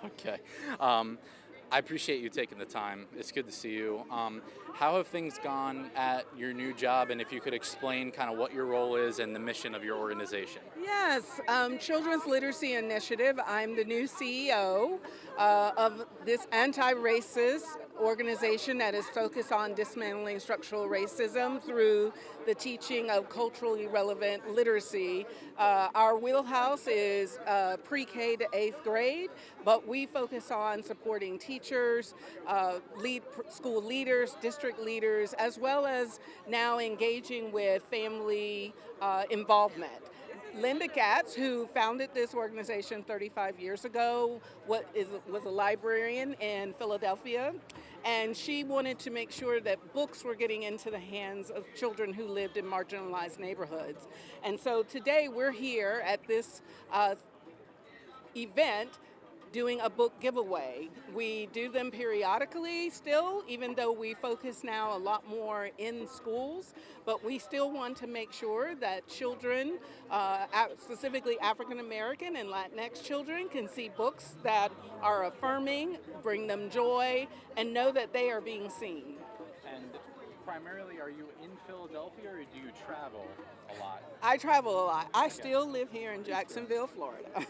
Okay. I appreciate you taking the time. It's good to see you. How have things gone at your new job, and if you could explain kind of what your role is and the mission of your organization? Yes, Children's Literacy Initiative. I'm the new CEO of this anti-racist organization that is focused on dismantling structural racism through the teaching of culturally relevant literacy. Our wheelhouse is pre-K to 8th grade, but we focus on supporting teachers, school leaders, district leaders, as well as now engaging with family involvement. Linda Gatz, who founded this organization 35 years ago, was a librarian in Philadelphia, and she wanted to make sure that books were getting into the hands of children who lived in marginalized neighborhoods. And so today we're here at this event doing a book giveaway. We do them periodically still, even though we focus now a lot more in schools, but we still want to make sure that children, specifically African American and Latinx children, can see books that are affirming, bring them joy, and know that they are being seen. And primarily, are you in Philadelphia or do you travel a lot? I travel a lot. I still live here in Jacksonville, Florida.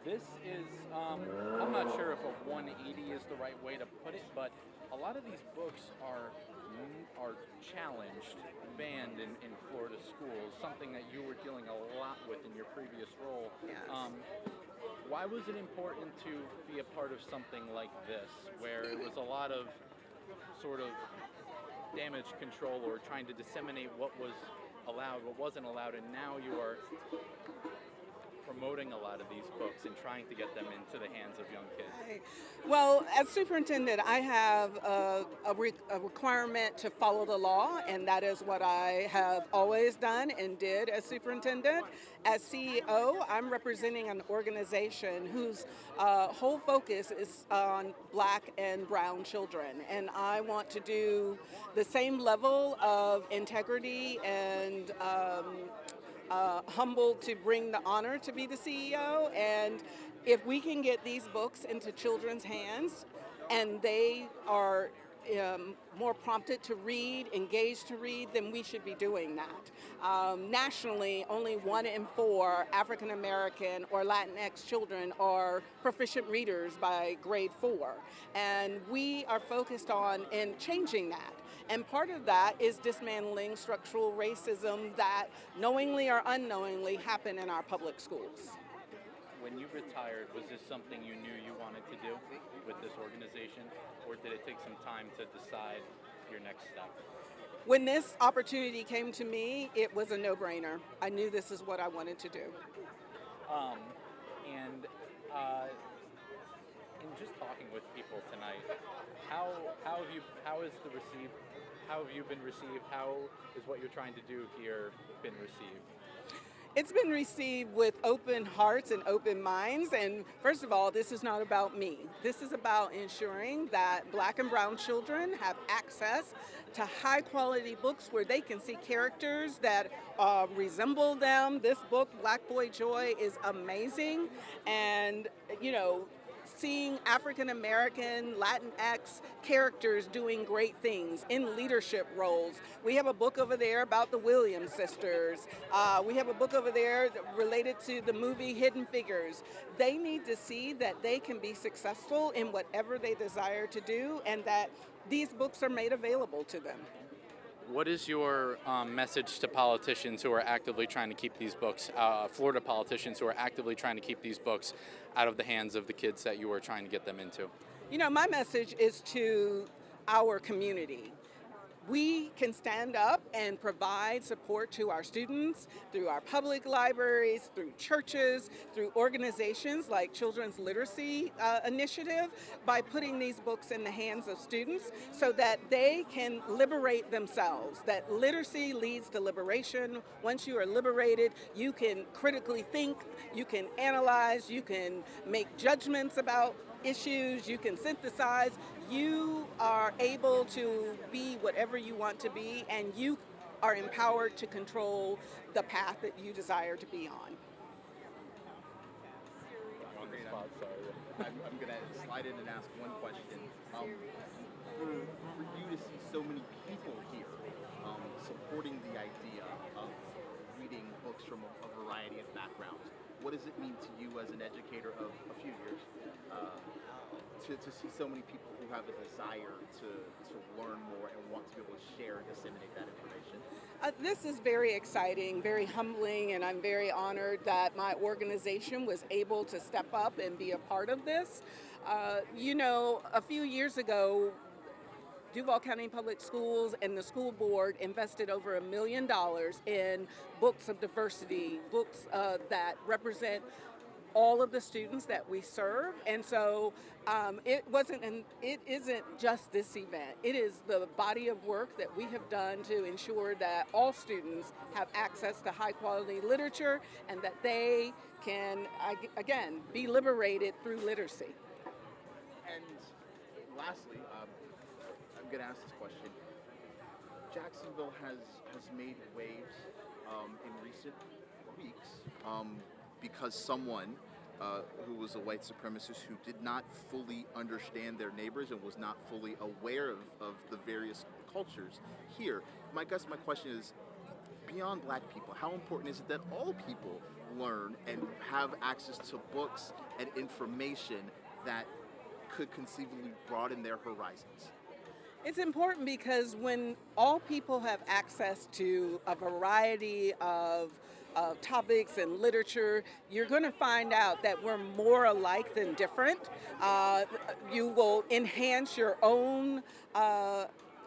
This is, I'm not sure if a 180 is the right way to put it, but a lot of these books are challenged, banned in Florida schools, something that you were dealing a lot with in your previous role. Yes. Why was it important to be a part of something like this, where it was a lot of sort of damage control or trying to disseminate what was allowed, what wasn't allowed, and now you are promoting a lot of these books and trying to get them into the hands of young kids? Well, as superintendent, I have a requirement to follow the law, and that is what I have always done and did as superintendent. As CEO, I'm representing an organization whose whole focus is on Black and brown children, and I want to do the same level of integrity and humbled to bring the honor to be the CEO. And if we can get these books into children's hands and they are more prompted to read, engaged to read, then we should be doing that. Nationally, only 1 in 4 African American or Latinx children are proficient readers by grade 4. And we are focused on changing that. And part of that is dismantling structural racism that knowingly or unknowingly happen in our public schools. When you retired, was this something you knew you wanted to do with this organization, or did it take some time to decide your next step? When this opportunity came to me, it was a no-brainer. I knew this is what I wanted to do. And in just talking with people tonight, how have you been received? How is what you're trying to do here been received? It's been received with open hearts and open minds. And first of all, this is not about me. This is about ensuring that Black and brown children have access to high quality books where they can see characters that resemble them. This book, Black Boy Joy, is amazing. And, seeing African American, Latinx characters doing great things in leadership roles. We have a book over there about the Williams sisters. We have a book over there related to the movie Hidden Figures. They need to see that they can be successful in whatever they desire to do and that these books are made available to them. What is your message to politicians who are actively trying to keep these books, Florida politicians who are actively trying to keep these books out of the hands of the kids that you are trying to get them into? My message is to our community. We can stand up and provide support to our students through our public libraries, through churches, through organizations like Children's Literacy Initiative by putting these books in the hands of students so that they can liberate themselves. That literacy leads to liberation. Once you are liberated, you can critically think, you can analyze, you can make judgments about issues, you can synthesize, you are able to be whatever you want to be, and you are empowered to control the path that you desire to be on. the spot, sorry. I'm going to slide in and ask one question. For you to see so many people here supporting the idea of reading books from a variety of backgrounds, what does it mean to you as an educator of a few years to see so many people who have a desire to learn more and want to be able to share and disseminate that information? This is very exciting, very humbling, and I'm very honored that my organization was able to step up and be a part of this. A few years ago, Duval County Public Schools and the school board invested over $1 million in books of diversity, books that represent all of the students that we serve. And so it isn't just this event. It is the body of work that we have done to ensure that all students have access to high quality literature and that they can, again, be liberated through literacy. And lastly, I'm going to ask this question. Jacksonville has made waves in recent weeks because someone who was a white supremacist who did not fully understand their neighbors and was not fully aware of the various cultures here. My question is, beyond black people, how important is it that all people learn and have access to books and information that could conceivably broaden their horizons? It's important because when all people have access to a variety of topics and literature, you're going to find out that we're more alike than different. You will enhance your own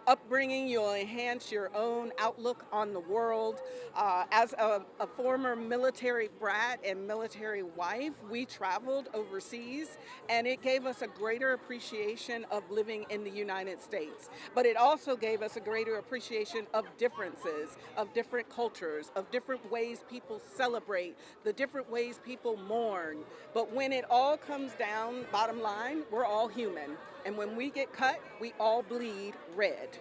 upbringing, you'll enhance your own outlook on the world. As a former military brat and military wife, we traveled overseas, and it gave us a greater appreciation of living in the United States. But it also gave us a greater appreciation of differences, of different cultures, of different ways people celebrate, the different ways people mourn. But when it all comes down, bottom line, we're all human. And when we get cut, we all bleed red.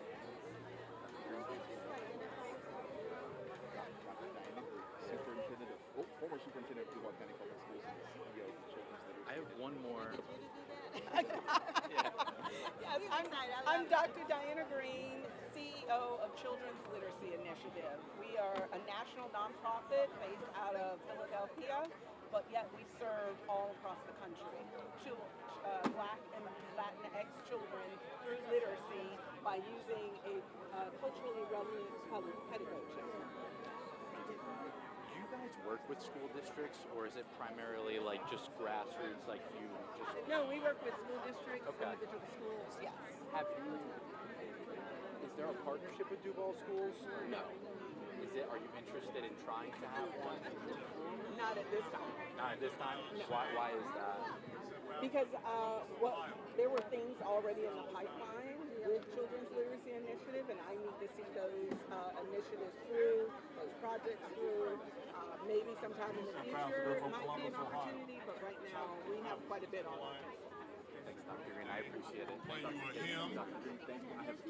Former Superintendent of Duval County Public Schools and the CEO of the Children's Literacy. I have one more. Yes, I'm Dr. Diana Greene, CEO of Children's Literacy Initiative. We are a national nonprofit based out of Philadelphia, but yet we serve all across the country. Black and Latinx children through literacy by using a culturally relevant pedagogy. Do you guys work with school districts, or is it primarily like just grassroots, like you just? No, we work with school districts, Okay. individual schools, yes. Is there a partnership with Duval Schools? No. Are you interested in trying to have one? Not at this time. Not at this time? No. Why is that? Because there were things already in the pipeline with Children's Literacy Initiative, and I need to see those initiatives through, those projects through. Maybe sometime in the future it might be an opportunity, but right now we have quite a bit on our plate. Thanks, Dr. Greene. I appreciate it. When you were him, Dr. Green, thank you. I have